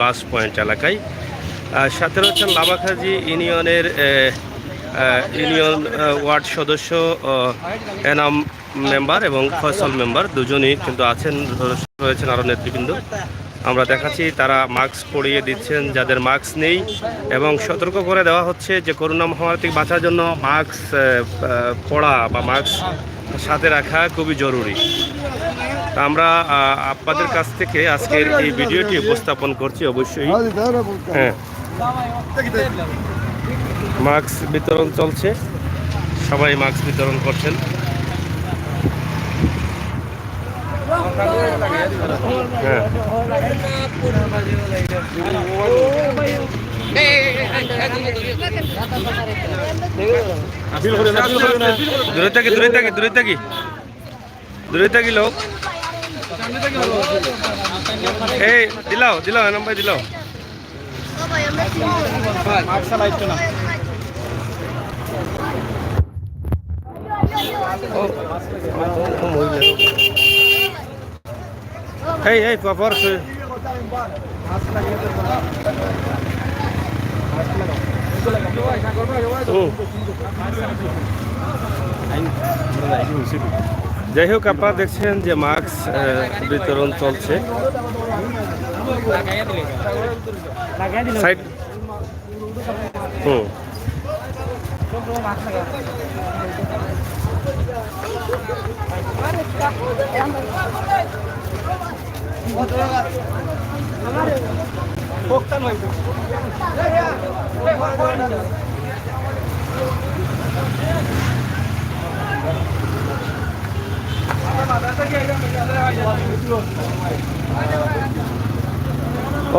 বাস point এলাকায়। সাথে রয়েছেন লামাখাজি ইউনিয়নের ইউনিয়ন ওয়ার্ড সদস্য এনাম মেম্বার এবং ফয়সাল মেম্বার, দুজনই কিন্তু আছেন, রয়েছেন আরও নেতৃবৃন্দ। আমরা দেখাচ্ছি তারা মাস্ক পরিয়ে দিচ্ছেন যাদের মাস্ক নেই, এবং সতর্ক করে দেওয়া হচ্ছে যে করোনা মহামারী থেকে বাঁচার জন্য মাস্ক পরা বা মাস্ক সাথে রাখা খুবই জরুরি। আমরা আপনাদের কাছ থেকে আজকের এই ভিডিওটি উপস্থাপন করছি। অবশ্যই হ্যাঁ, মাস্ক বিতরণ চলছে, সবাই মাস্ক বিতরণ করছেন। হ্যাঁ, দূরে থাকি দূরে থাকি দূরে থাকি দূরে থাকি লোক। এই দিলাও দিলাও এনাম ভাই দিলাও। এই এই পাপড় যাই হোক, আপনারা দেখছেন যে মাস্ক বিতরণ চলছে।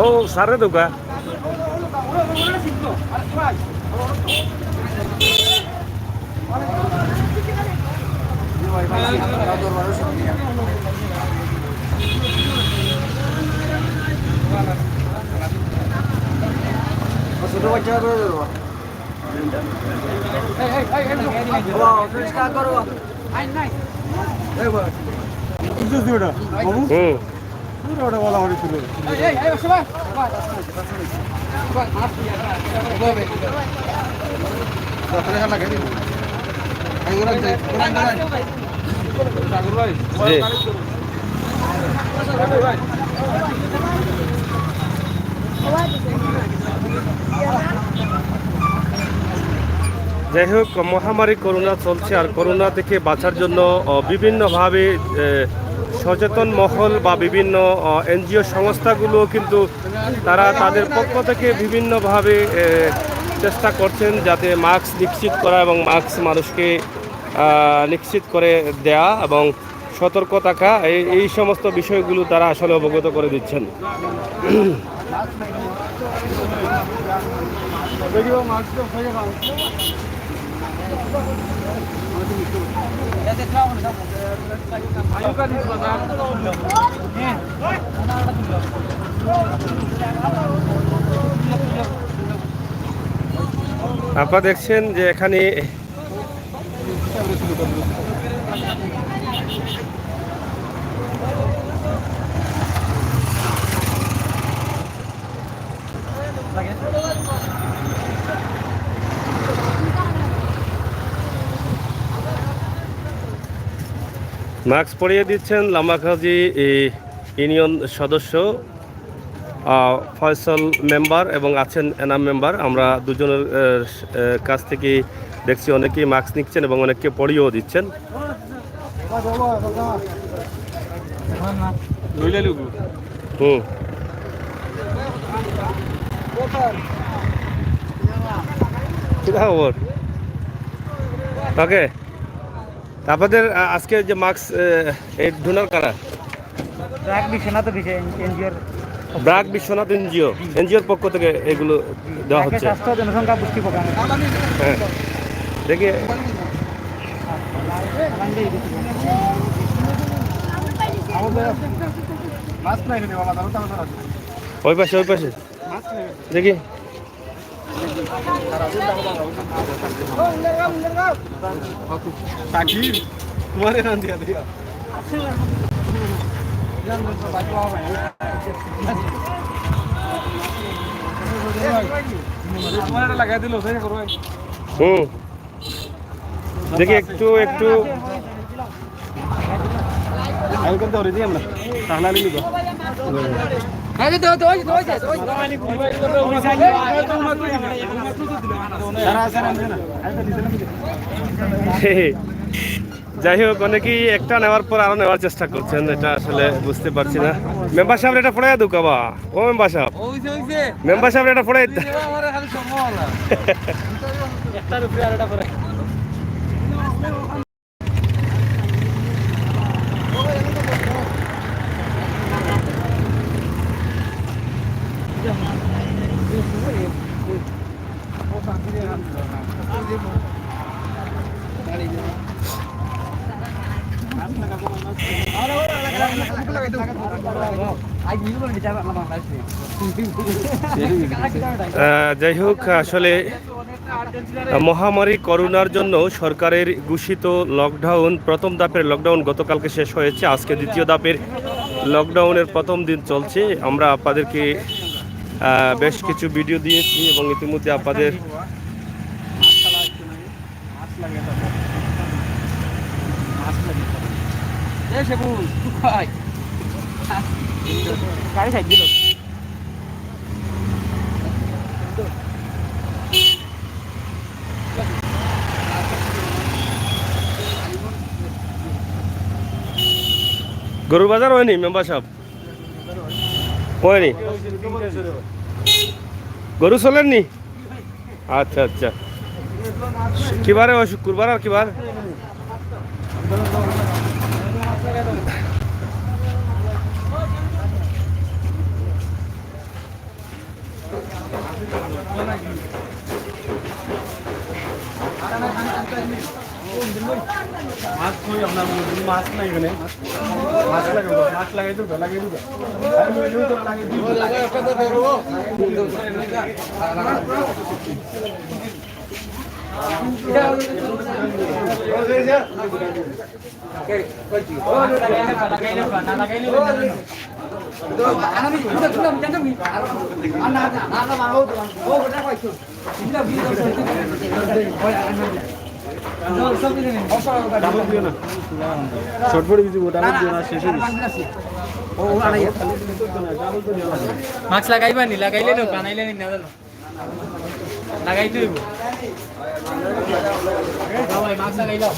ও সারে দোকা ছোট বাচ্চা বলা হয়েছিল। যাই হোক, মহামারী করোনা চলছে, আর করোনা থেকে বাঁচার জন্য বিভিন্নভাবে সচেতন মহল বা বিভিন্ন এনজিও সংস্থাগুলো কিন্তু তারা তাদের পক্ষ থেকে বিভিন্নভাবে চেষ্টা করছেন যাতে মাস্ক নিশ্চিত করা এবং মাস্ক মানুষকে নিশ্চিত করে দেয়া এবং সতর্ক থাকা, এই সমস্ত বিষয়গুলো তারা আসলে অবগত করে দিচ্ছেন। আপনারা দেখছেন যে এখানে মাস্ক পরিয়ে দিচ্ছেন লামাখাজি ইউনিয়ন সদস্য ফয়সাল মেম্বার এবং আছেন এনাম মেম্বার। আমরা দুজনের কাছ থেকে দেখছি অনেকেই মাস্ক নিচ্ছেন এবং অনেককে পরিয়েও দিচ্ছেন। খবর ওকে, আপনাদের আজকে যে মাস্ক এই ডোনার কারা? ব্রাক বিশ্বনাথ এনজিওর পক্ষ থেকে এগুলো দেওয়া হচ্ছে। হ্যাঁ, দেখি ওই পাশে দেখি। হুম দেখি একটু একটু যাই হোক অনেকেই একটা নেওয়ার পর আরো নেওয়ার চেষ্টা করছেন, এটা আসলে বুঝতে পারছি না। মেম্বার সাহেব এটা পড়াই দু কাবা ও মেম্বার সাহেব, মেম্বার সাহেব এটা পড়াই যাই হোক আসলে মহামারী করোনার জন্য সরকারের ঘোষিত লকডাউন, প্রথম ধাপের লকডাউন গতকালকে শেষ হয়েছে। আজকে দ্বিতীয় ধাপের লকডাউনের প্রথম দিন চলছে। আমরা আপনাদেরকে বেশ কিছু ভিডিও দিয়েছি এবং ইতিমধ্যে আপনাদের গরুর বাজার হয়নি মেম্বার সাহেব, হয়নি গরু চলেননি? আচ্ছা আচ্ছা, কিবারে হয়? শুক্রবার আর কিবার? মাস্ক লাগাইবা নি? লাগাইলে না বানাইলে নি না লাগাইতে হইব। ভাই মাস্ক লাগাইলো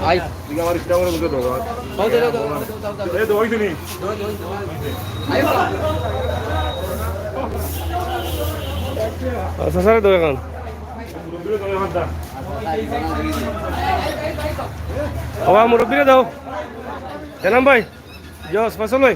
আই দিগা আমার ইচ্ছা করে বলতে দাও। দাও দাও দাও এই দই দিনি আইবা আচ্ছা স্যার দো এখন আবার মুরব্বীরে দাও। এনাম ভাই জস ফসল ভাই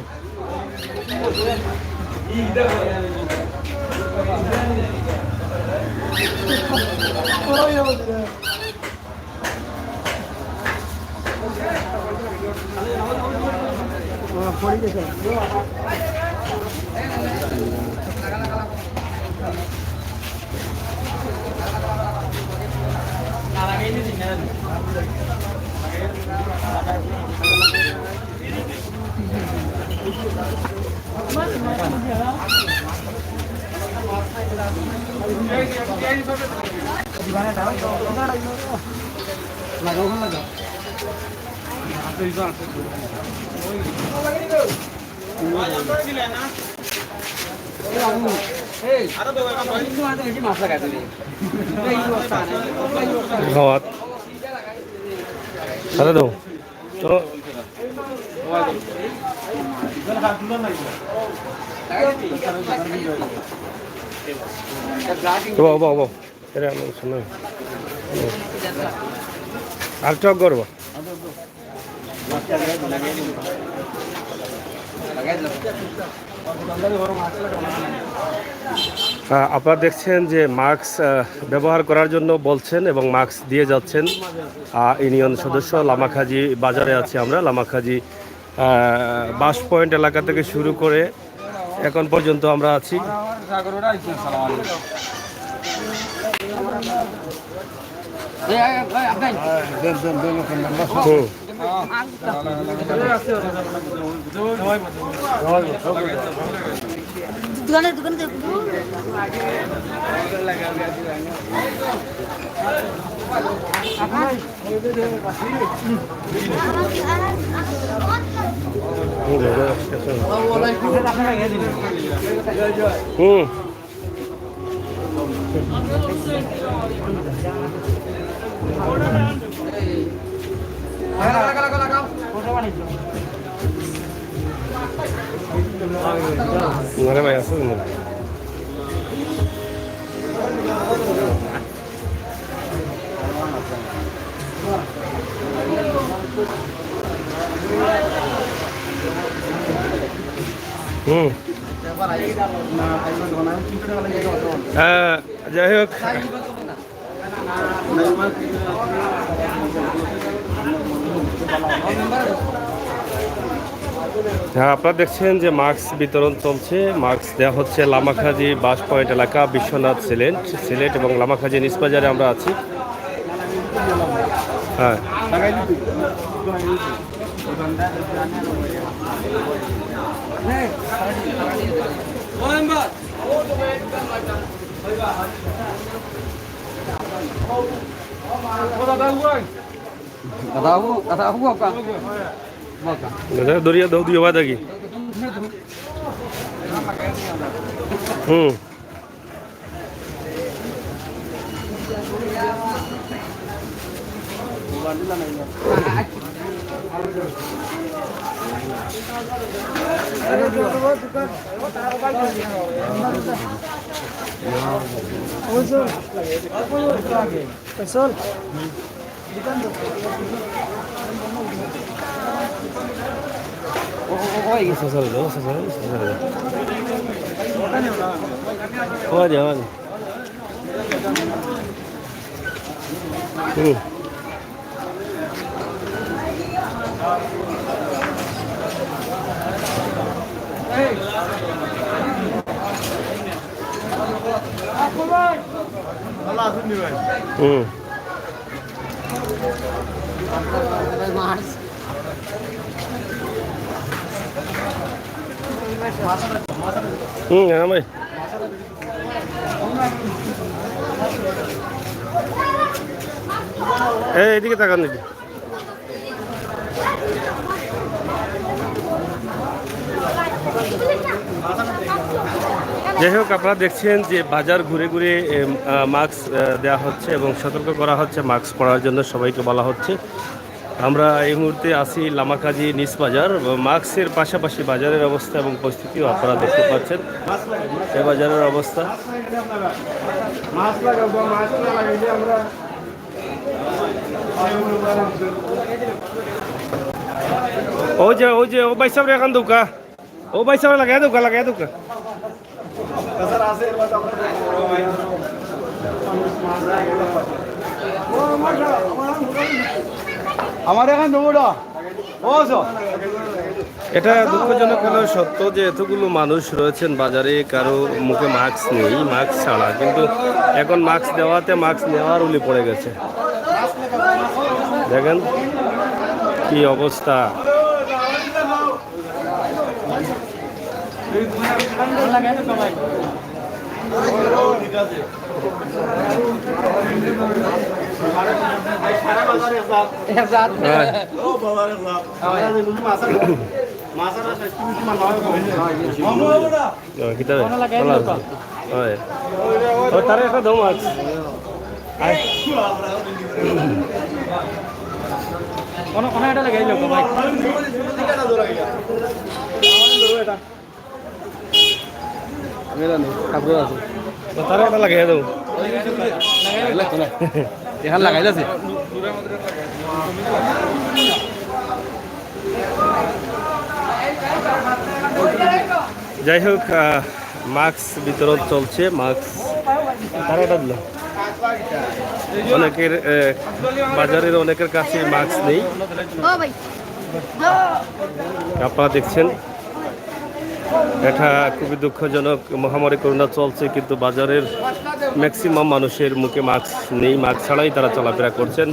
খাওয়াত সাদা দাও চলো আর চক করবো। আপনারা দেখছেন যে মাস্ক ব্যবহার করার জন্য বলছেন এবং মাস্ক দিয়ে যাচ্ছেন ইউনিয়ন সদস্য। লামাখাজি বাজারে আছি আমরা। লামাখাজি বাস পয়েন্ট এলাকা থেকে শুরু করে এখন পর্যন্ত আমরা আছি। দোকানে দোকানে হুম ঘরে ভাই আছে হুম যাই হোক হ্যাঁ আপনারা দেখছেন যে মাস্ক বিতরণ চলছে। মাস্ক দেওয়া হচ্ছে লামাখাজি বাস পয়েন্ট এলাকা, বিশ্বনাথ সিলেট এবং লামাখাজি নিজ বাজারে আমরা আছি। হ্যাঁ kata aku apa? দরিয়া দাও দিয়ে বাদা কি হুম হ্যাঁ ভাই এইদিকে তাকান দিদি যাই হোক আপনারা দেখছেন যে বাজার ঘুরে ঘুরে মাস্ক দেওয়া হচ্ছে এবং সতর্ক করা হচ্ছে মাস্ক পরার জন্য সবাইকে বলা হচ্ছে। আমরা এই মুহূর্তে আছি লামাকাজি নিজ বাজার। মাস্কের পাশাপাশি বাজারের অবস্থা এবং পরিস্থিতিও আপনারা দেখতে পাচ্ছেন। এই বাজারের অবস্থা ওই যে ও ভাই সাহেব এখন দৌকা ও ভাই সাহেব লাগাই দৌকা আমার এখন দৌড়া ও এটা দুঃখজনক হলেও সত্য যে এতগুলো মানুষ রয়েছেন বাজারে, কারো মুখে মাস্ক নেই, মাস্ক ছাড়া। কিন্তু এখন মাস্ক দেওয়াতে মাস্ক নেওয়ার উলি পড়ে গেছে। দেখেন কি অবস্থা। তারে একটা দম আছে তারা একটা লাগাই দেবো এখানে লাগাই যাচ্ছে যাই হোক মাস্ক বিতরণ চলছে। মাস্ক তারা এটা দিল অনেকের বাজারের অনেকের কাছে মাস্ক নেই। আপনারা দেখছেন এটা খুবই দুঃখজনক। মহামারী করোনা চলছে কিন্তু বাজারের ম্যাক্সিমাম মানুষের মুখে মাস্ক নেই, মাস্ক ছাড়াই তারা চলাফেরা করছেন।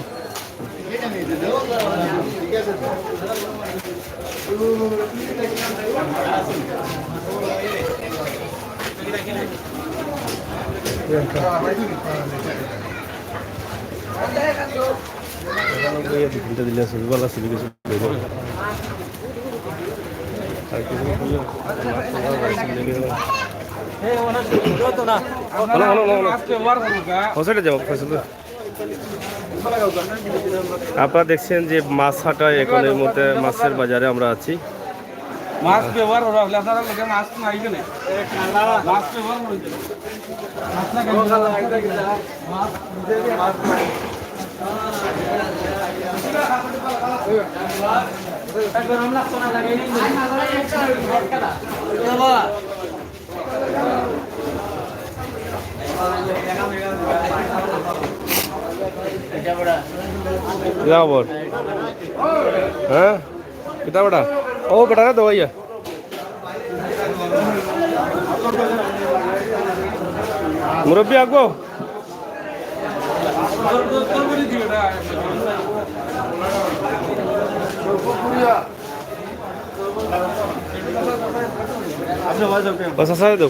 আপনারা দেখছেন যে মাছ হাটায় এখন এই মুহূর্তে মাছের বাজারে আমরা আছি। মাছ ব্যবহার করা হলে আপনারা লোকে মাছ নাই কেন মাছ ব্যবহার করতে মাছ না কেন মাছ একবার আমরা সোনা লাগাই নি বাবা যাও বল হ্যাঁ কিতা বড়া ও বড়া দো भैया মুরব্বি আগো बस असा दो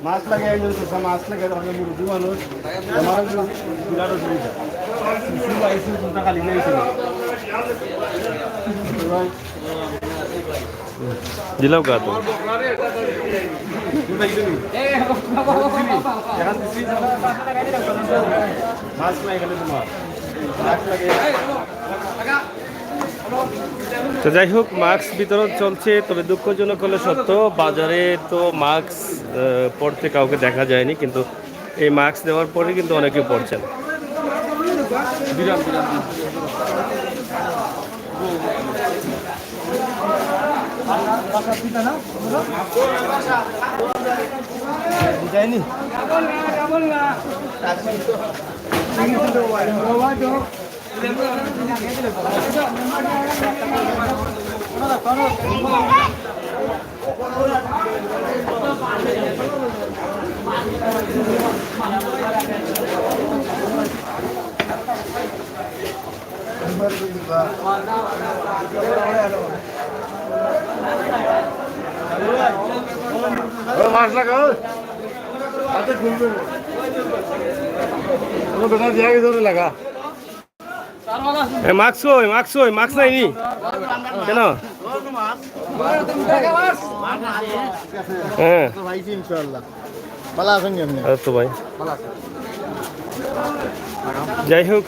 মাছ লাগে তো মাছ লাগে তাহলে মুরগি মানুষ আমার বিরাট অসুবিধা শুরু আইসি কোনটা খালি নাইছিল দিলাও কা তো মাছ নাই গেলে তোমার মাছ লাগে তো যাই হোক মাস্ক বিতরণ চলছে, তবে দুঃখজনক হলে সত্য বাজারে তো মাস্ক পরতে কাউকে দেখা যায়নি, কিন্তু এই মাস্ক দেওয়ার পরে কিন্তু অনেকে পরছেন। মাছ লাগাও হাতে খুলবে ও বেটা জায়গা ধরে লাগা মাস্ক নাই নি কেন? হ্যাঁ তো ভাই যাই হোক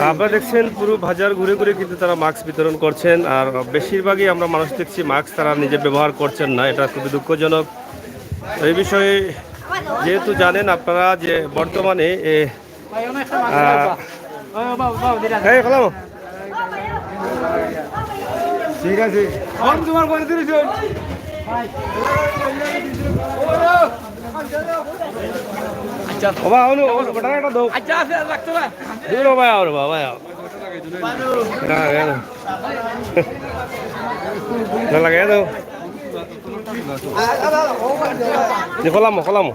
আপনারা দেখছেন পুরো বাজার ঘুরে ঘুরে কিন্তু তারা মাস্ক বিতরণ করছেন, আর বেশিরভাগই আমরা মানুষ দেখছি মাস্ক তারা নিজে ব্যবহার করছেন না, এটা খুবই দুঃখজনক। এই বিষয়ে যেহেতু জানেন আপনারা যে বর্তমানে ঠিক আছে তোমার করে দিয়েছ খোলাম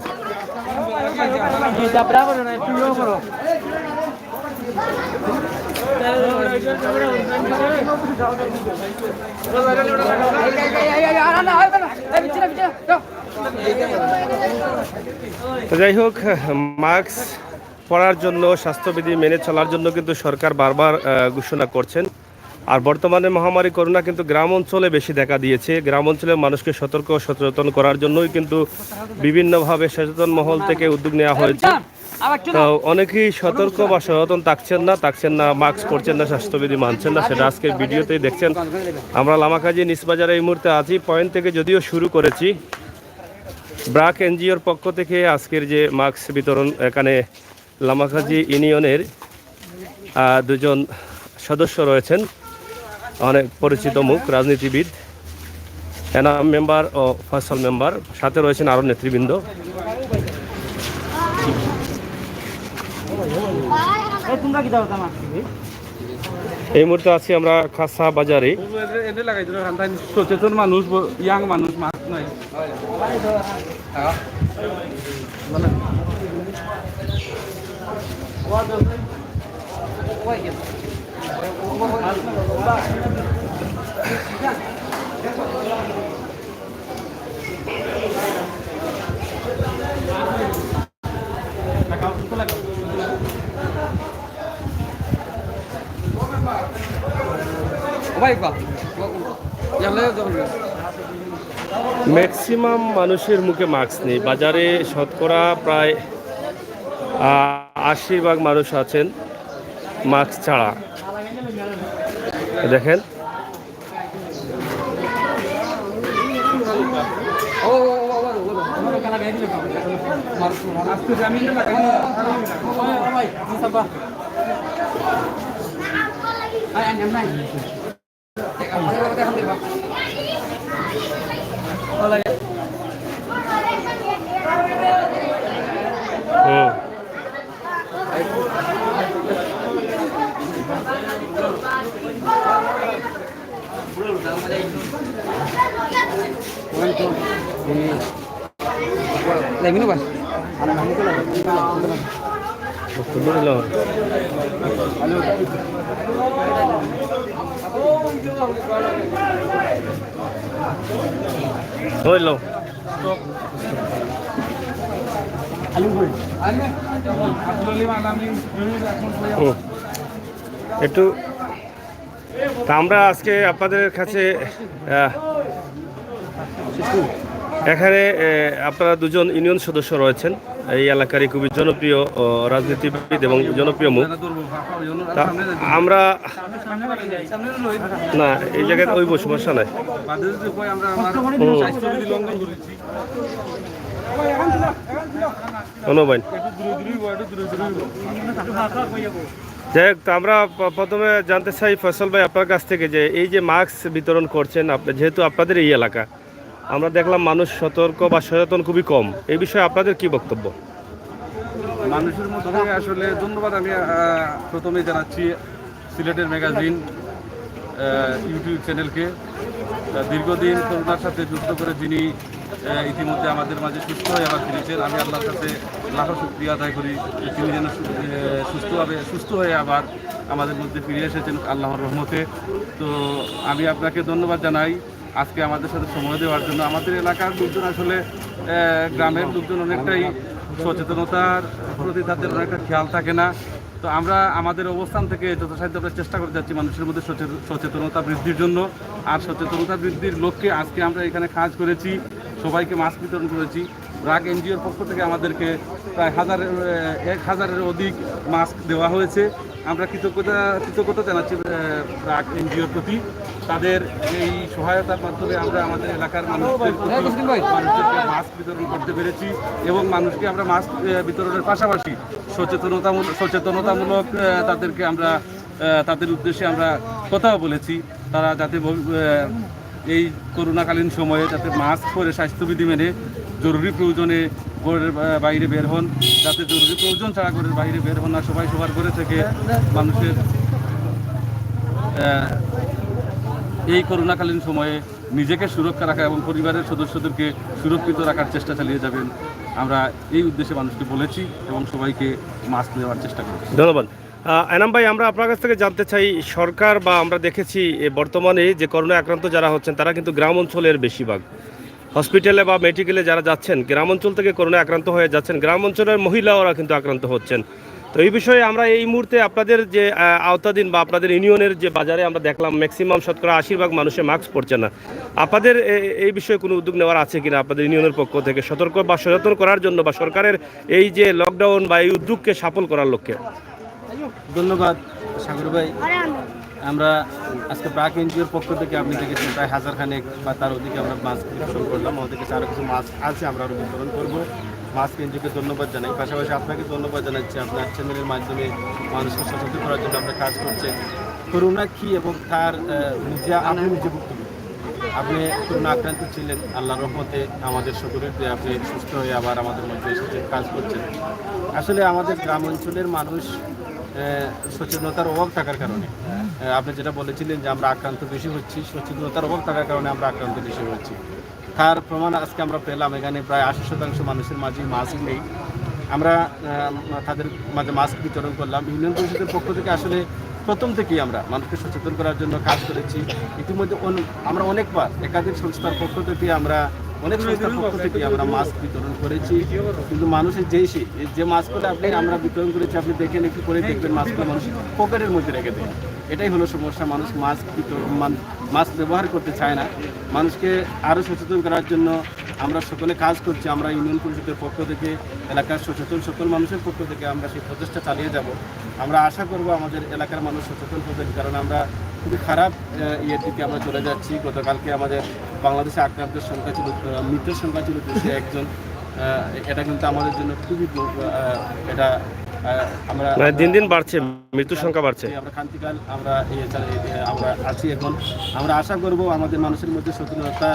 তো যাই হোক মাস্ক পরার জন্য, স্বাস্থ্যবিধি মেনে চলার জন্য কিন্তু সরকার বারবার ঘোষণা করছেন। আর বর্তমানে মহামারী করোনা কিন্তু গ্রাম অঞ্চলে বেশি দেখা দিয়েছে। গ্রাম অঞ্চলের মানুষকে সতর্ক সচেতন করার জন্যই কিন্তু বিভিন্নভাবে সচেতন মহল থেকে উদ্যোগ নেওয়া হয়েছে। তো অনেকেই সতর্ক বা সচেতন থাকছেন না, মাস্ক পরছেন না, স্বাস্থ্যবিধি মানছেন না, সেটা আজকের ভিডিওতেই দেখছেন। আমরা লামাকাজি নিসবাজারে এই মুহূর্তে আছি, পয়েন্ট থেকে যদিও শুরু করেছি। ব্রাক এনজিওর পক্ষ থেকে আজকের যে মাস্ক বিতরণ, এখানে লামাকাজি ইউনিয়নের দুজন সদস্য রয়েছেন, অনেক পরিচিত মুখ, রাজনীতিবিদ, এনাম মেম্বার ও ফয়সাল মেম্বার, সাথে রয়েছেন আরও নেতৃবৃন্দ। এই মুহূর্তে আছি আমরা খাসা বাজারে। সচেতন মানুষ, ইয়াং মানুষ মাছ নাই ম্যাক্সিমাম মানুষের মুখে মাস্ক নেই। বাজারে শতকরা প্রায় 80% মানুষ আছেন মাস্ক ছাড়া। দেখেন হইল একটু তা আমরা আজকে আপনাদের কাছে এখানে আপনারা দুজন ইউনিয়ন সদস্য রয়েছেন, এই এলাকারই খুবই জনপ্রিয় রাজনীতিবিদ এবং জনপ্রিয় মুখ। তা আমরা না এই জায়গায় ওই সমস্যা নাই। ধন্যবাদ। যাই হোক, তো আমরা প্রথমে জানতে চাই ফয়সাল ভাই আপনার কাছ থেকে যে এই যে মাস্ক বিতরণ করছেন আপনি, যেহেতু আপনাদের এই এলাকা আমরা দেখলাম মানুষ সতর্ক বা সচেতন খুবই কম, এই বিষয়ে আপনাদের কি বক্তব্য? মানুষের মধ্যে আসলে ধন্যবাদ আমি প্রথমে জানাচ্ছি সিলেটের ম্যাগাজিন ইউটিউব চ্যানেলকে। দীর্ঘদিন করোনার সাথে যুদ্ধ করে যিনি ইতিমধ্যে আমাদের মাঝে সুস্থ হয়ে আবার ফিরেছেন, আমি আল্লাহর কাছে লাখো শুকরিয়া আদায় করি তিনি যেন সুস্থ হয়ে আবার আমাদের মধ্যে ফিরে এসেছেন আল্লাহর রহমতে। তো আমি আপনাকে ধন্যবাদ জানাই আজকে আমাদের সাথে সময় দেওয়ার জন্য। আমাদের এলাকার লোকজন আসলে গ্রামের লোকজন অনেকটাই সচেতনতার প্রতি তাদের অনেকটা খেয়াল থাকে না। তো আমরা আমাদের অবস্থান থেকে যথাসাধ্য আমরা চেষ্টা করে যাচ্ছি মানুষের মধ্যে সচেতনতা বৃদ্ধির জন্য। আর সচেতনতা বৃদ্ধির লক্ষ্যে আজকে আমরা এখানে কাজ করেছি, সবাইকে মাস্ক বিতরণ করেছি। ব্র্যাক এনজিওর পক্ষ থেকে আমাদেরকে প্রায় 1000-এর অধিক মাস্ক দেওয়া হয়েছে। আমরা কৃতজ্ঞতা জানাচ্ছি ব্র্যাক এনজিওর প্রতি। তাদের এই সহায়তার মাধ্যমে আমরা আমাদের এলাকার মানুষদেরকে মাস্ক বিতরণ করতে পেরেছি এবং মানুষকে আমরা মাস্ক বিতরণের পাশাপাশি সচেতনতামূলক তাদেরকে আমরা তাদের উদ্দেশ্যে আমরা কথাও বলেছি তারা যাতে এই করোনাকালীন সময়ে যাতে মাস্ক পরে স্বাস্থ্যবিধি মেনে জরুরি প্রয়োজনে ঘরের বাইরে বের হন, যাতে জরুরি প্রয়োজন ছাড়া ঘরের বাইরে বের হন না। সবাই সবার ঘরে থেকে মানুষের এই করোনাকালীন সময়ে নিজেকে সুরক্ষা রাখা এবং পরিবারের সদস্যদেরকে সুরক্ষিত রাখার চেষ্টা চালিয়ে যাবেন, আমরা এই উদ্দেশ্যে মানুষকে বলেছি এবং সবাইকে মাস্ক দেওয়ার চেষ্টা করছি। ধন্যবাদ। এনাম ভাই, আমরা আপনার কাছ থেকে জানতে চাই, সরকার বা আমরা দেখেছি বর্তমানে যে করোনা আক্রান্ত যারা হচ্ছেন তারা কিন্তু গ্রাম অঞ্চলের বেশিরভাগ, হসপিটালে বা মেডিকেলে যারা যাচ্ছেন গ্রাম অঞ্চল থেকে করোনা আক্রান্ত হয়ে যাচ্ছেন, গ্রাম অঞ্চলের মহিলারা কিন্তু আক্রান্ত হচ্ছেন। তো এই বিষয়ে আমরা এই মুহূর্তে আপনাদের যে আওতাধীন বা আপনাদের ইউনিয়নের যে বাজারে আমরা দেখলাম ম্যাক্সিমাম শতকরা 80% মানুষের মাস্ক পরছে না, আপনাদের এই বিষয়ে কোনো উদ্যোগ নেওয়ার আছে কিনা আপনাদের ইউনিয়নের পক্ষ থেকে সতর্ক বা সচেতন করার জন্য বা সরকারের এই যে লকডাউন বা এই উদ্যোগকে সফল করার লক্ষ্যে? ধন্যবাদ সাগর ভাই। আমরা আজকে ব্র্যাক এনজিওর পক্ষ থেকে আপনি দেখেছেন প্রায় 1000 খানেক বা তার অধিকে আমরা মাস্ক বিতরণ করলাম। আমাদের কাছে আরও কিছু মাস্ক আছে, আমরা আরও বিতরণ করবো। মাস্ক এনজিওকে ধন্যবাদ জানাই, পাশাপাশি আপনাকে ধন্যবাদ জানাচ্ছি আপনার চ্যানেলের মাধ্যমে মানুষকে সচেতন করার জন্য আপনি কাজ করছেন। করোনা কী এবং তার আপনি নিজে বক্তব্য, আপনি করোনা আক্রান্ত ছিলেন, আল্লাহর রহমতে আমাদের সকলের আপনি সুস্থ হয়ে আবার আমাদের মধ্যে এসেছেন, কাজ করছেন। আসলে আমাদের গ্রাম অঞ্চলের মানুষ সচেতনতার অভাব থাকার কারণে, আপনি যেটা বলেছিলেন যে আমরা আক্রান্ত বেশি হচ্ছি, সচেতনতার অভাব থাকার কারণে আমরা আক্রান্ত বেশি হচ্ছি। তার প্রমাণ আজকে আমরা পেলাম, এখানে প্রায় 80% মানুষের মাঝে মাস্ক নেই। আমরা তাদের মাঝে মাস্ক বিতরণ করলাম। ইউনিয়ন পরিষদের পক্ষ থেকে আসলে প্রথম থেকেই আমরা মানুষকে সচেতন করার জন্য কাজ করেছি। ইতিমধ্যে আমরা অনেকবার একাধিক সংস্থার পক্ষ থেকে আমরা মাস্ক বিতরণ করেছি, কিন্তু মানুষের যে মাস্কগুলো আমরা বিতরণ করেছি আপনি দেখেন, একটু করে দেখবেন মাস্কগুলো মানুষ পকেটের মধ্যে রেখে দেয়। এটাই হলো সমস্যা, মানুষ মাস্ক ব্যবহার করতে চায় না। মানুষকে আরও সচেতন করার জন্য আমরা সকলে কাজ করছি। আমরা ইউনিয়ন পরিষদের পক্ষ থেকে, এলাকার সচেতন সকল মানুষের পক্ষ থেকে আমরা সেই প্রচেষ্টা চালিয়ে যাব। আমরা আশা করব আমাদের এলাকার মানুষ সচেতন হবেন, কারণ আমরা খুবই খারাপ ইয়ের দিকে আমরা চলে যাচ্ছি। গতকালকে আমাদের বাংলাদেশে আক্রান্তের সংখ্যা ছিল, মৃত্যুর সংখ্যা ছিল 201 জন। এটা কিন্তু আমাদের জন্য খুবই এটা আমরা দিন দিন বাড়ছে, মৃত্যুর সংখ্যা বাড়ছে। আমরা খান্তিকাল আমরা আছি এখন। আমরা আশা করব আমাদের মানুষের মধ্যে সচেতনতা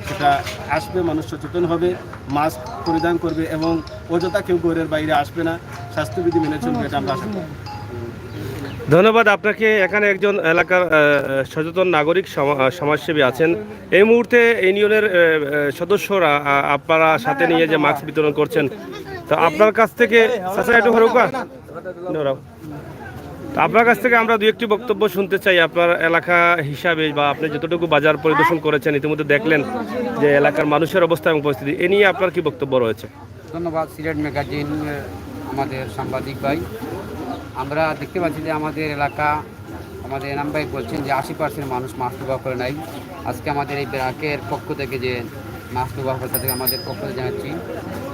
সেটা আসবে, মানুষ সচেতন হবে, মাস্ক পরিধান করবে এবং অযথা কেউ ঘরের বাইরে আসবে না, স্বাস্থ্যবিধি মেনে চলবে, এটা আমরা আশা করব। ধন্যবাদ আপনাকে। এখানে একজন এলাকার সচেতন নাগরিক সমাজসেবী আছেন। এই মুহূর্তে ইউনিয়নের সদস্যরা আপনারা সাথে নিয়ে যে মাস্ক বিতরণ করছেন, তো আপনার কাছ থেকে আপনার কাছ থেকে আমরা 2-1টি বক্তব্য শুনতে চাই। আপনার এলাকা হিসাবে বা আপনি যতটুকু বাজার পরিদর্শন করেছেন, ইতিমধ্যে দেখলেন যে এলাকার মানুষের অবস্থা এবং পরিস্থিতি, এ নিয়ে আপনার কি বক্তব্য রয়েছে? ধন্যবাদ সিলেট ম্যাগাজিন আমাদের সাংবাদিক ভাই। আমরা দেখতে পাচ্ছি যে আমাদের এলাকা, আমাদের এনাম ভাই বলছেন যে 80% মানুষ মাস্ক ব্যবহার করে নাই। আজকে আমাদের এই ব্যারাকের পক্ষ থেকে যে মাস্ক ব্যবহার করে তাদেরকে আমাদের পক্ষ থেকে জানাচ্ছি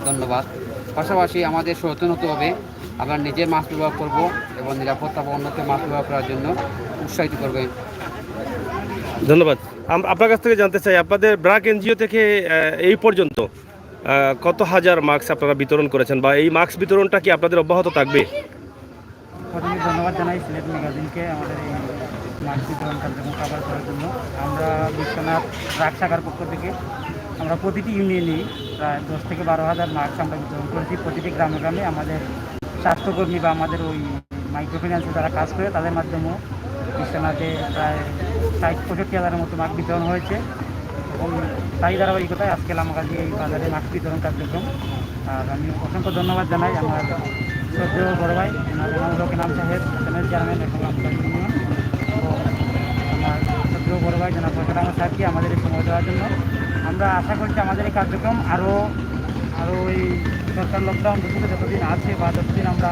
ধন্যবাদ। পাশাপাশি আমাদের সচেতন হতে হবে, আমরা নিজে মাস্ক ব্যবহার করব এবং নিরাপত্তা বা অন্যকে মাস্ক ব্যবহার করার জন্য উৎসাহিত করবেন। ধন্যবাদ। আপনার কাছ থেকে জানতে চাই, আপনাদের ব্র্যাক এনজিও থেকে এই পর্যন্ত কত হাজার মাস্ক আপনারা বিতরণ করেছেন, বা এই মাস্ক বিতরণটা কি আপনাদের অব্যাহত থাকবে? প্রথমে ধন্যবাদ জানাই সিলেট ম্যাগাজিনকে আমাদের এই মাস্ক বিতরণ কার্যক্রম কভার করার জন্য। আমরা বিশ্বনাথ ব্র্যাক শাখার পক্ষ থেকে আমরা প্রতিটি ইউনিয়নেই প্রায় 10 থেকে 12,000 মাস্ক আমরা বিতরণ করেছি। প্রতিটি গ্রামে গ্রামে আমাদের স্বাস্থ্যকর্মী বা আমাদের ওই মাইক্রোফিন্যান্সে যারা কাজ করে তাদের মাধ্যমেও বিশ্বনাথে প্রায় 60-65,000-এর মতো মাস্ক বিতরণ হয়েছে এবং তাই ধারাবাহিকতায় আজকে লামাকাজি এই বাজারে মাস্ক বিতরণ কার্যক্রম। আর আমি অসংখ্য ধন্যবাদ জানাই আমার শ্রদ্ধেয় বড় ভাই নাম সাহেব, চেয়ারম্যান এবং আমার শ্রদ্ধেয় বড় ভাই জনাব আমার সাহেবকে আমাদের এই সময় দেওয়ার জন্য। আমরা আশা করছি আমাদের এই কার্যক্রম আরও এই সরকার লকডাউন যতদিন আছে বা যতদিন আমরা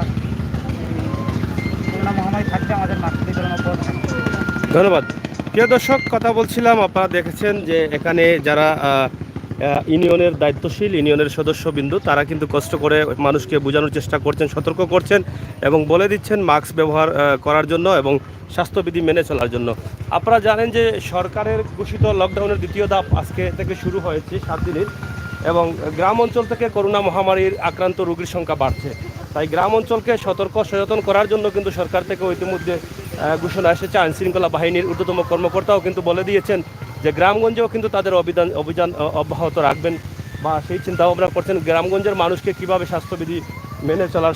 করোনা মহামারী থাকবে আমাদের মাস্ক বিতরণ অব্যাহত থাকবে। ধন্যবাদ। প্রিয় দর্শক, কথা বলছিলাম, আপনারা দেখেছেন যে এখানে যারা ইউনিয়নের দায়িত্বশীল ইউনিয়নের সদস্যবিন্দু, তারা কিন্তু কষ্ট করে মানুষকে বোঝানোর চেষ্টা করছেন, সতর্ক করছেন এবং বলে দিচ্ছেন মাস্ক ব্যবহার করার জন্য এবং স্বাস্থ্যবিধি মেনে চলার জন্য। আপনারা জানেন যে সরকারের ঘোষিত লকডাউনের দ্বিতীয় ধাপ আজকে থেকে শুরু হয়েছে 7 দিনের, এবং গ্রাম অঞ্চল থেকে করোনা মহামারীর আক্রান্ত রোগীর সংখ্যা বাড়ছে। তাই গ্রাম অঞ্চলকে সচেতন করার জন্য কিন্তু সরকার থেকে ইতিমধ্যে ঘোষণা এসেছে। আইনশৃঙ্খলা বাহিনীর ঊর্ধ্বতম কর্মকর্তাও কিন্তু বলে দিয়েছেন যে গ্রামগঞ্জেও কিন্তু তাদের অভিযান অব্যাহত রাখবেন, বা সেই চিন্তা ভাবনা করছেন গ্রামগঞ্জের মানুষকে কীভাবে স্বাস্থ্যবিধি মেনে চলার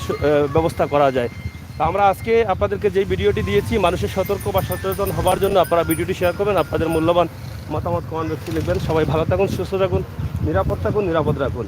ব্যবস্থা করা যায়। তা আমরা আজকে আপনাদেরকে যেই ভিডিওটি দিয়েছি, মানুষের সতর্ক বা সচেতন হওয়ার জন্য আপনারা ভিডিওটি শেয়ার করবেন, আপনাদের মূল্যবান মতামত কমেন্ট বক্সে লিখবেন। সবাই ভালো থাকুন, সুস্থ থাকুন, নিরাপদ রাখুন।